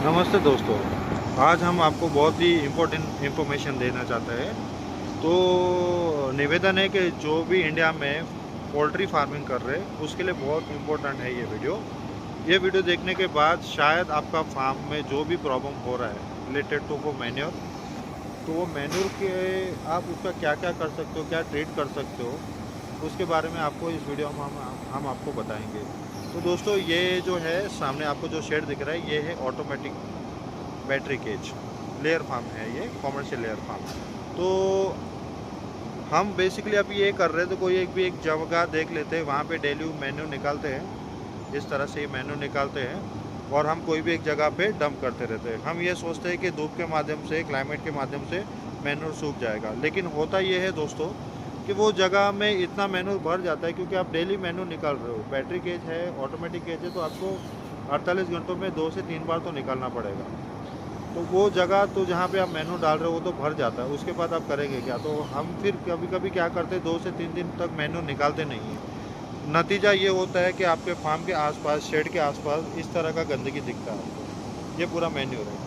नमस्ते दोस्तों, आज हम आपको बहुत ही इम्पोर्टेंट इन्फॉर्मेशन देना चाहते हैं। तो निवेदन है कि जो भी इंडिया में पोल्ट्री फार्मिंग कर रहे हैं उसके लिए बहुत इम्पोर्टेंट है ये वीडियो देखने के बाद शायद आपका फार्म में जो भी प्रॉब्लम हो रहा है रिलेटेड टू वो मैन्योर, तो वो मैन्योर के आप उसका क्या क्या कर सकते हो, क्या ट्रीट कर सकते हो, उसके बारे में आपको इस वीडियो में हम आपको बताएंगे। तो दोस्तों, ये जो है सामने आपको जो शेड दिख रहा है ये है automatic battery cage layer farm है, ये कॉमर्शियल लेयर फार्म। तो हम बेसिकली अभी ये कर रहे हैं, तो कोई एक जगह देख लेते हैं, वहाँ पे डेली मेन्यू निकालते हैं, इस तरह से ये मेन्यू निकालते हैं और हम कोई भी एक जगह पे डंप करते रहते हैं। हम ये सोचते हैं कि धूप के माध्यम से, क्लाइमेट के माध्यम से मेन्यू सूख जाएगा, लेकिन होता ये है दोस्तों कि वो जगह में इतना मेन्यू भर जाता है क्योंकि आप डेली मेन्यू निकाल रहे हो। बैटरी केज है, ऑटोमेटिक केज है, तो आपको 48 घंटों में 2 से 3 बार तो निकालना पड़ेगा। तो वो जगह तो जहाँ पे आप मेन्यू डाल रहे हो वो तो भर जाता है, उसके बाद आप करेंगे क्या? तो हम फिर कभी कभी क्या करते हैं, 2 से 3 दिन तक मेन्यू निकालते नहीं हैं। नतीजा ये होता है कि आपके फार्म के आसपास, शेड के आसपास इस तरह का गंदगी दिखता है आपको। ये पूरा मेन्यू है।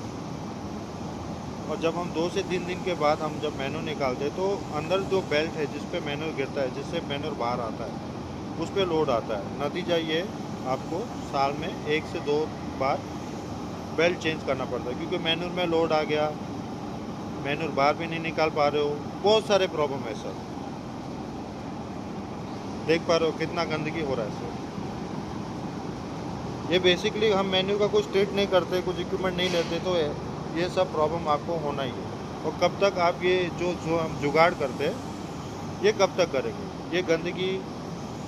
और जब हम 2 से 3 दिन के बाद हम जब मेन्यू निकालते हैं तो अंदर जो बेल्ट है जिस पे मेन्यू गिरता है, जिससे मेन्यू बाहर आता है, उस पर लोड आता है। नतीजा ये आपको साल में 1 से 2 बार बेल्ट चेंज करना पड़ता है क्योंकि मैन्यूर में लोड आ गया, मैन्यूर बाहर भी नहीं निकाल पा रहे हो, बहुत सारे प्रॉब्लम है सर। देख पा रहे हो कितना गंदगी हो रहा है सर। ये बेसिकली हम मेन्यू का कुछ ट्रीट नहीं करते, कुछ इक्विपमेंट नहीं लेते, तो ये सब प्रॉब्लम आपको होना ही है। और कब तक आप ये जो हम जुगाड़ करते हैं ये कब तक करेंगे? ये गंदगी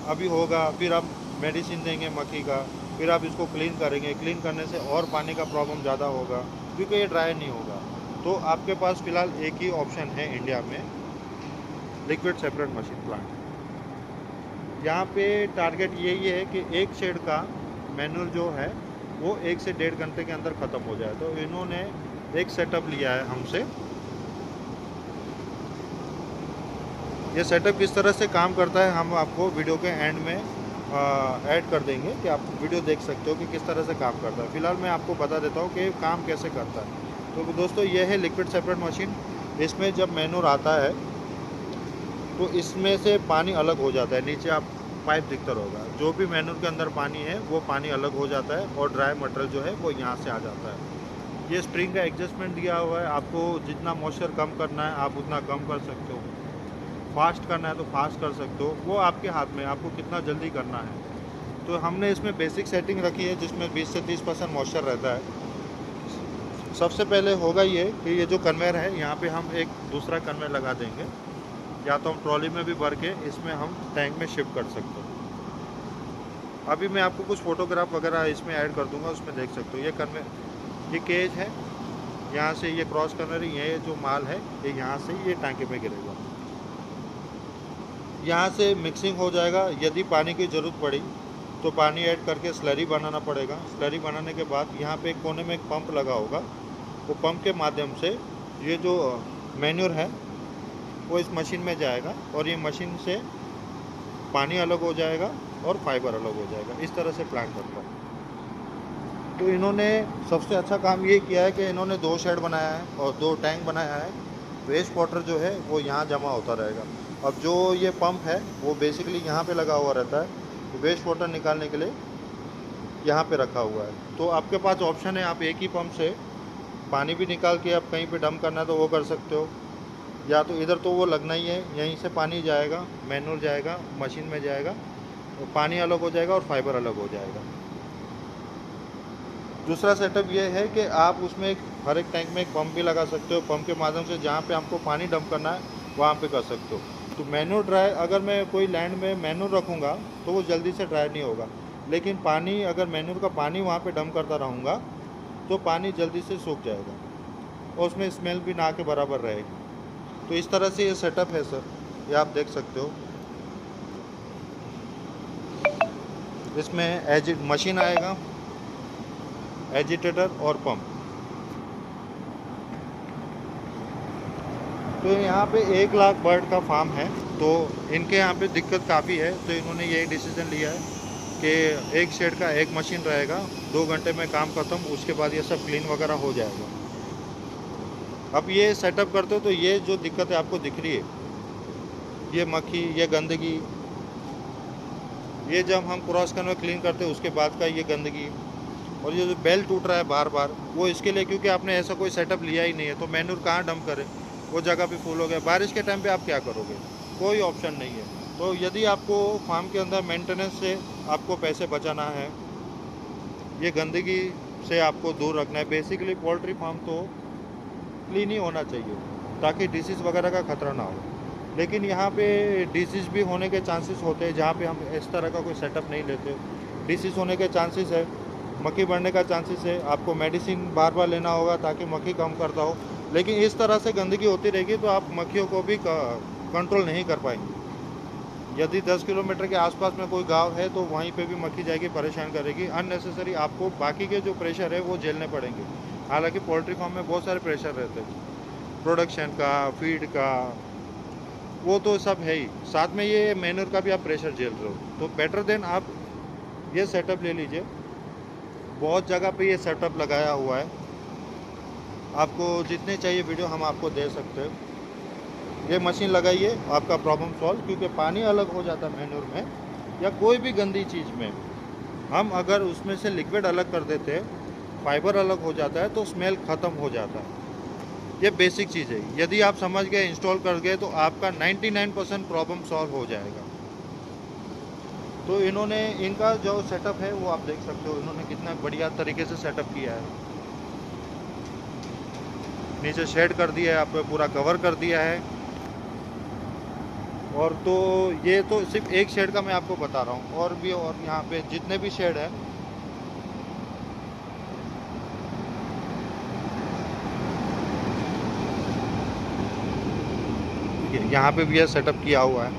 अभी होगा, फिर आप मेडिसिन देंगे मक्खी का, फिर आप इसको क्लीन करेंगे, क्लीन करने से और पानी का प्रॉब्लम ज़्यादा होगा क्योंकि ये ड्राई नहीं होगा। तो आपके पास फ़िलहाल एक ही ऑप्शन है इंडिया में, लिक्विड सेपरेट मशीन प्लांट। यहाँ पे टारगेट यही है कि एक शेड का मैन्यूर जो है वो 1 से 1.5 घंटे के अंदर ख़त्म हो जाए। तो इन्होंने एक सेटअप लिया है हमसे। ये सेटअप किस तरह से काम करता है हम आपको वीडियो के एंड में ऐड कर देंगे कि आप वीडियो देख सकते हो कि किस तरह से काम करता है। फ़िलहाल मैं आपको बता देता हूँ कि काम कैसे करता है। तो दोस्तों, ये है लिक्विड सेपरेट मशीन। इसमें जब मैन्यूर आता है तो इसमें से पानी अलग हो जाता है। नीचे आप पाइप दिखता होगा, जो भी मैन्यूर के अंदर पानी है वो पानी अलग हो जाता है और ड्राई मटेरियल जो है वो यहाँ से आ जाता है। ये स्प्रिंग का एडजस्टमेंट दिया हुआ है, आपको जितना मॉइस्चर कम करना है आप उतना कम कर सकते हो, फास्ट करना है तो फास्ट कर सकते हो, वो आपके हाथ में, आपको कितना जल्दी करना है। तो हमने इसमें बेसिक सेटिंग रखी है जिसमें 20 से 30% मॉइस्चर रहता है। सबसे पहले होगा ये कि ये जो कन्वेयर है यहाँ पे हम एक दूसरा कन्वेयर लगा देंगे, या तो हम ट्रॉली में भी भर के इसमें हम टैंक में शिफ्ट कर सकते हो। अभी मैं आपको कुछ फ़ोटोग्राफ वगैरह इसमें ऐड कर दूंगा, उसमें देख सकते हो। ये कन्वेयर, ये केज है, यहाँ से ये क्रॉस कन्वेयर, ये जो माल है ये यहाँ से ये टांके पे गिरेगा, यहाँ से मिक्सिंग हो जाएगा। यदि पानी की ज़रूरत पड़ी तो पानी ऐड करके स्लरी बनाना पड़ेगा। स्लरी बनाने के बाद यहाँ पे एक कोने में एक पंप लगा होगा, वो पंप के माध्यम से ये जो मैन्यूर है वो इस मशीन में जाएगा और ये मशीन से पानी अलग हो जाएगा और फाइबर अलग हो जाएगा। इस तरह से प्लांट करता है। तो इन्होंने सबसे अच्छा काम ये किया है कि इन्होंने 2 शेड बनाया है और 2 टैंक बनाया है। वेस्ट वाटर जो है वो यहाँ जमा होता रहेगा। अब जो ये पंप है वो बेसिकली यहाँ पे लगा हुआ रहता है, तो वेस्ट वाटर निकालने के लिए यहाँ पे रखा हुआ है। तो आपके पास ऑप्शन है, आप एक ही पंप से पानी भी निकाल के आप कहीं पे डंप करना है तो वो कर सकते हो, या तो इधर तो वो लगना ही है, यहीं से पानी जाएगा, मैन्यूर जाएगा, मशीन में जाएगा, तो पानी अलग हो जाएगा और फाइबर अलग हो जाएगा। दूसरा सेटअप ये है कि आप उसमें हर एक टैंक में एक पंप भी लगा सकते हो। पंप के माध्यम से जहाँ पे आपको पानी डंप करना है वहाँ पे कर सकते हो। तो मैन्यूर ड्राई, अगर मैं कोई लैंड में मैन्यूर रखूँगा तो वो जल्दी से ड्राई नहीं होगा, लेकिन पानी, अगर मैन्यूर का पानी वहाँ पे डंप करता रहूँगा तो पानी जल्दी से सूख जाएगा और उसमें स्मेल भी ना के बराबर रहेगी। तो इस तरह से ये सेटअप है सर, ये आप देख सकते हो। इसमें मशीन आएगा, एजिटेटर और पंप। तो यहाँ पे 1 लाख बर्ड का फार्म है, तो इनके यहाँ पे दिक्कत काफ़ी है, तो इन्होंने ये डिसीजन लिया है कि एक शेड का एक मशीन रहेगा, 2 घंटे में काम ख़त्म, उसके बाद ये सब क्लीन वगैरह हो जाएगा। अब ये सेटअप करते हो तो ये जो दिक्कतें आपको दिख रही है, ये मक्खी, ये गंदगी, ये जब हम क्रॉस कन्वे क्लीन करते हैं उसके बाद का ये गंदगी, और ये जो बेल्ट टूट रहा है बार बार, वो इसके लिए क्योंकि आपने ऐसा कोई सेटअप लिया ही नहीं है। तो मैन्योर कहाँ डंप करें, वो जगह पे फुल हो गया। बारिश के टाइम पे आप क्या करोगे, कोई ऑप्शन नहीं है। तो यदि आपको फार्म के अंदर मेंटेनेंस से आपको पैसे बचाना है, ये गंदगी से आपको दूर रखना है। बेसिकली पोल्ट्री फार्म तो क्लीन ही होना चाहिए ताकि डिसीज़ वगैरह का खतरा ना हो। लेकिन यहाँ पे डिसीज़ भी होने के चांसेस होते हैं जहाँ पे हम इस तरह का कोई सेटअप नहीं लेते। डिसीज़ होने के चांसेस है, मक्खी बढ़ने का चांसेस है, आपको मेडिसिन बार बार लेना होगा ताकि मक्खी कम करता हो। लेकिन इस तरह से गंदगी होती रहेगी तो आप मक्खियों को भी कंट्रोल नहीं कर पाएंगे। यदि 10 किलोमीटर के आसपास में कोई गांव है तो वहीं पे भी मक्खी जाएगी, परेशान करेगी। अननेसेसरी आपको बाकी के जो प्रेशर है वो झेलने पड़ेंगे। हालांकि पोल्ट्री फार्म में बहुत सारे प्रेशर रहते हैं, प्रोडक्शन का, फीड का, वो तो सब है ही, साथ में ये मैन्योर का भी आप प्रेशर झेल रहे हो। तो बेटर देन आप ये सेटअप ले लीजिए। बहुत जगह पे ये सेटअप लगाया हुआ है, आपको जितने चाहिए वीडियो हम आपको दे सकते हैं। ये मशीन लगाइए, आपका प्रॉब्लम सॉल्व। क्योंकि पानी अलग हो जाता है मैन्योर में या कोई भी गंदी चीज़ में, हम अगर उसमें से लिक्विड अलग कर देते हैं, फाइबर अलग हो जाता है तो स्मेल ख़त्म हो जाता है। ये बेसिक चीज़ है, यदि आप समझ गए, इंस्टॉल कर गए तो आपका 99% प्रॉब्लम सॉल्व हो जाएगा। तो इन्होंने, इनका जो सेटअप है वो आप देख सकते हो, इन्होंने कितना बढ़िया तरीके से सेटअप किया है। नीचे शेड कर दिया है, आप पूरा कवर कर दिया है। और तो ये तो सिर्फ एक शेड का मैं आपको बता रहा हूँ, और भी, और यहाँ पे जितने भी शेड है, यहाँ पे भी यह सेटअप किया हुआ है।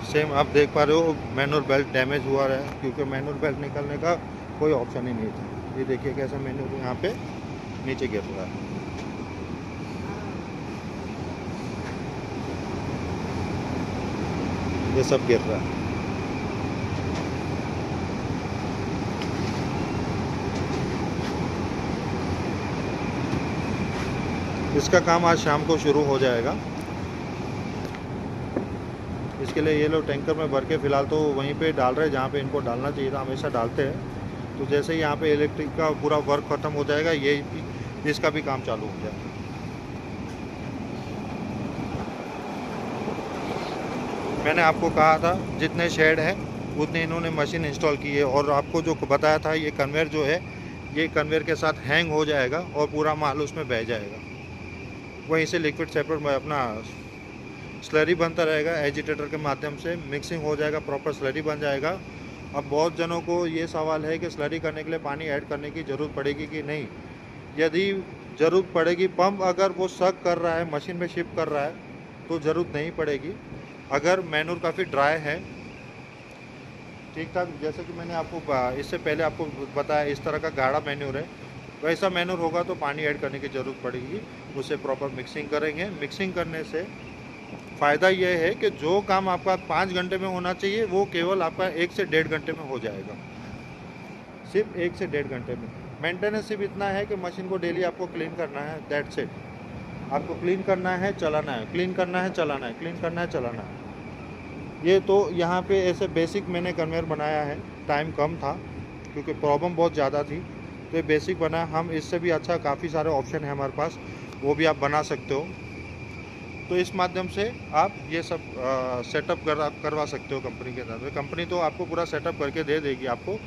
सेम आप देख पा रहे हो, मैन्योर बेल्ट डैमेज हुआ है क्योंकि मैन्योर बेल्ट निकलने का कोई ऑप्शन ही नहीं था। ये देखिए कैसा मैन्योर यहाँ पे नीचे गिर रहा है। ये सब गिर रहा है। इसका काम आज शाम को शुरू हो जाएगा। इसके लिए ये लोग टैंकर में भर के फ़िलहाल तो वहीं पे डाल रहे हैं जहाँ पे इनको डालना चाहिए था, हमेशा डालते हैं। तो जैसे ही यहाँ पे इलेक्ट्रिक का पूरा वर्क ख़त्म हो जाएगा, ये इसका भी काम चालू हो जाएगा। मैंने आपको कहा था जितने शेड हैं उतने इन्होंने मशीन इंस्टॉल की है। और आपको जो बताया था, ये कन्वेयर जो है, ये कन्वेयर के साथ हैंग हो जाएगा और पूरा माल उसमें बह जाएगा। वहीं से लिक्विड सेपरेट अपना स्लरी बनता रहेगा, एजिटेटर के माध्यम से मिक्सिंग हो जाएगा, प्रॉपर स्लरी बन जाएगा। अब बहुत जनों को ये सवाल है कि स्लरी करने के लिए पानी ऐड करने की ज़रूरत पड़ेगी कि नहीं। यदि ज़रूरत पड़ेगी, पंप अगर वो सक कर रहा है, मशीन में शिफ्ट कर रहा है, तो ज़रूरत नहीं पड़ेगी। अगर मैन्योर काफ़ी ड्राई है, ठीक ठाक, जैसे कि मैंने आपको इससे पहले आपको बताया, इस तरह का गाढ़ा मैन्योर है, वैसा मैन्योर होगा तो पानी ऐड करने की ज़रूरत पड़ेगी। उसे प्रॉपर मिक्सिंग करेंगे। मिक्सिंग करने से फ़ायदा यह है कि जो काम आपका 5 घंटे में होना चाहिए वो केवल आपका 1 से 1.5 घंटे में हो जाएगा। सिर्फ 1 से 1.5 घंटे में। मेंटेनेंस सिर्फ इतना है कि मशीन को डेली आपको क्लीन करना है, दैट्स इट। आपको क्लीन करना है, चलाना है, क्लीन करना है, चलाना है, क्लीन करना है, चलाना है। ये तो यहाँ पे ऐसे बेसिक मैंने कन्वेयर बनाया है। टाइम कम था क्योंकि प्रॉब्लम बहुत ज़्यादा थी, तो ये बेसिक बनाया। हम इससे भी अच्छा काफ़ी सारे ऑप्शन हैं हमारे पास, वो भी आप बना सकते हो। तो इस माध्यम से आप ये सब सेटअप करवा सकते हो कंपनी के साथ। कंपनी तो आपको पूरा सेटअप करके दे देगी आपको।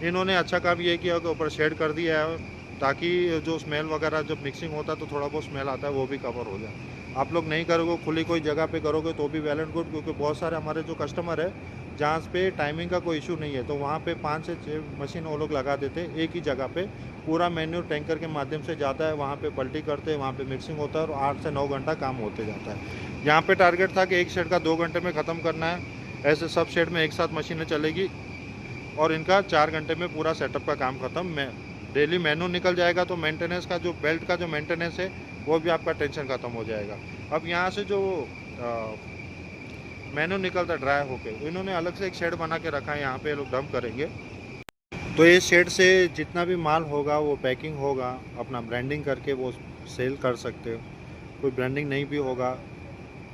इन्होंने अच्छा काम ये किया कि ऊपर शेड कर दिया है ताकि जो स्मेल वगैरह जब मिक्सिंग होता है तो थोड़ा बहुत स्मेल आता है, वो भी कवर हो जाए। आप लोग नहीं करोगे, खुली कोई जगह पे करोगे तो भी वेल एंड गुड, क्योंकि बहुत सारे हमारे जो कस्टमर है जहाँ पे टाइमिंग का कोई इशू नहीं है, तो वहाँ पे 5 से 6 मशीन वो लोग लगा देते हैं एक ही जगह पे। पूरा मैन्योर टैंकर के माध्यम से जाता है, वहाँ पे पलटी करते हैं, वहाँ पे मिक्सिंग होता है और 8 से 9 घंटा काम होते जाता है। यहाँ पे टारगेट था कि एक शेड का 2 घंटे में ख़त्म करना है। ऐसे सब शेड में एक साथ मशीनें चलेगी और इनका 4 घंटे में पूरा सेटअप का काम ख़त्म। डेली मेनू निकल जाएगा तो मेंटेनेंस का, जो बेल्ट का जो मेंटेनेंस है, वो भी आपका टेंशन ख़त्म हो जाएगा। अब यहाँ से जो मेनू निकलता ड्राई होके। इन्होंने अलग से एक शेड बना के रखा है, यहाँ पे लोग डंप करेंगे। तो ये शेड से जितना भी माल होगा वो पैकिंग होगा, अपना ब्रांडिंग करके वो सेल कर सकते हो। कोई ब्रांडिंग नहीं भी होगा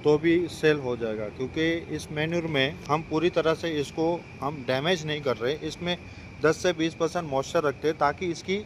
तो भी सेल हो जाएगा, क्योंकि इस मैन्योर में हम पूरी तरह से इसको हम डैमेज नहीं कर रहे। इसमें 10 से 20% मॉइस्चर रखते हैं ताकि इसकी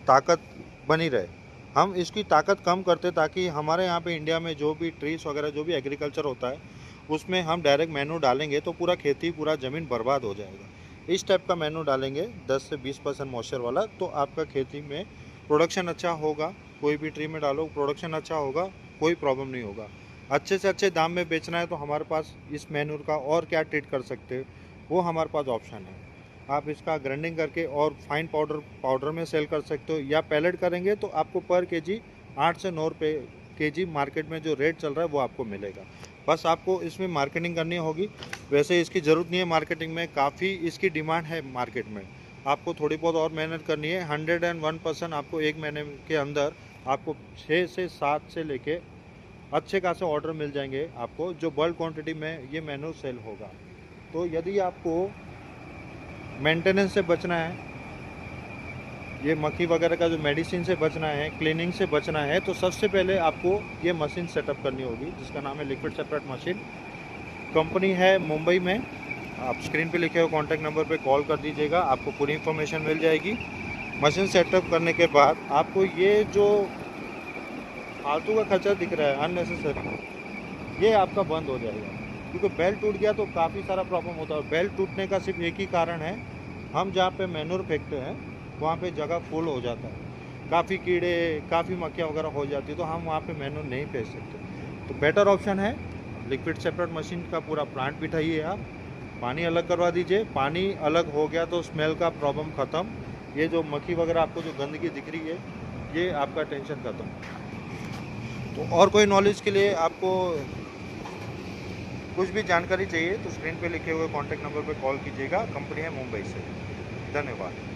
ताकत बनी रहे। हम इसकी ताकत कम करते ताकि हमारे यहाँ पे इंडिया में जो भी ट्रीज वगैरह जो भी एग्रीकल्चर होता है उसमें हम डायरेक्ट मैन्योर डालेंगे तो पूरा खेती पूरा ज़मीन बर्बाद हो जाएगा। इस टाइप का मैन्योर डालेंगे 10 से 20% मॉइस्चर वाला, तो आपका खेती में प्रोडक्शन अच्छा होगा। कोई भी ट्री में डालो प्रोडक्शन अच्छा होगा, कोई प्रॉब्लम नहीं होगा। अच्छे से अच्छे दाम में बेचना है तो हमारे पास इस मैन्योर का और क्या ट्रीट कर सकते हैं वो हमारे पास ऑप्शन है। आप इसका ग्राइंडिंग करके और फाइन पाउडर में सेल कर सकते हो, या पैलेट करेंगे तो आपको पर केजी 8 से 9 रुपये केजी मार्केट में जो रेट चल रहा है वो आपको मिलेगा। बस आपको इसमें मार्केटिंग करनी होगी। वैसे इसकी ज़रूरत नहीं है मार्केटिंग में, काफ़ी इसकी डिमांड है मार्केट में। आपको थोड़ी बहुत और मेहनत करनी है। 101% आपको एक महीने के अंदर आपको 6 से 7 से लेके अच्छे खासे ऑर्डर मिल जाएंगे आपको, जो बल्क क्वांटिटी में ये मेन्यू सेल होगा। तो यदि आपको मेंटेनेंस से बचना है, ये मक्खी वगैरह का जो मेडिसिन से बचना है, क्लीनिंग से बचना है, तो सबसे पहले आपको ये मशीन सेटअप करनी होगी जिसका नाम है लिक्विड सेपरेट मशीन। कंपनी है मुंबई में। आप स्क्रीन पे लिखे हुए कॉन्टैक्ट नंबर पे कॉल कर दीजिएगा, आपको पूरी इन्फॉर्मेशन मिल जाएगी। मशीन सेटअप करने के बाद आपको ये जो फालतू का खर्चा दिख रहा है अननेसेसरी, ये आपका बंद हो जाएगा। क्योंकि बेल्ट टूट गया तो काफ़ी सारा प्रॉब्लम होता है। बेल्ट टूटने का सिर्फ एक ही कारण है, हम जहाँ पे मैन्योर फेंकते हैं वहाँ पे जगह फुल हो जाता है, काफ़ी कीड़े काफ़ी मक्खियाँ वगैरह हो जाती है, तो हम वहाँ पे मैन्योर नहीं फेंक सकते। तो बेटर ऑप्शन है लिक्विड सेपरेट मशीन का पूरा प्लांट बिठाइए आप, पानी अलग करवा दीजिए। पानी अलग हो गया तो स्मेल का प्रॉब्लम ख़त्म। ये जो मक्खी वगैरह आपको जो गंदगी दिख रही है ये आपका टेंशन ख़त्म। तो और कोई नॉलेज के लिए आपको कुछ भी जानकारी चाहिए तो स्क्रीन पे लिखे हुए कॉन्टैक्ट नंबर पे कॉल कीजिएगा। कंपनी है मुंबई से। धन्यवाद।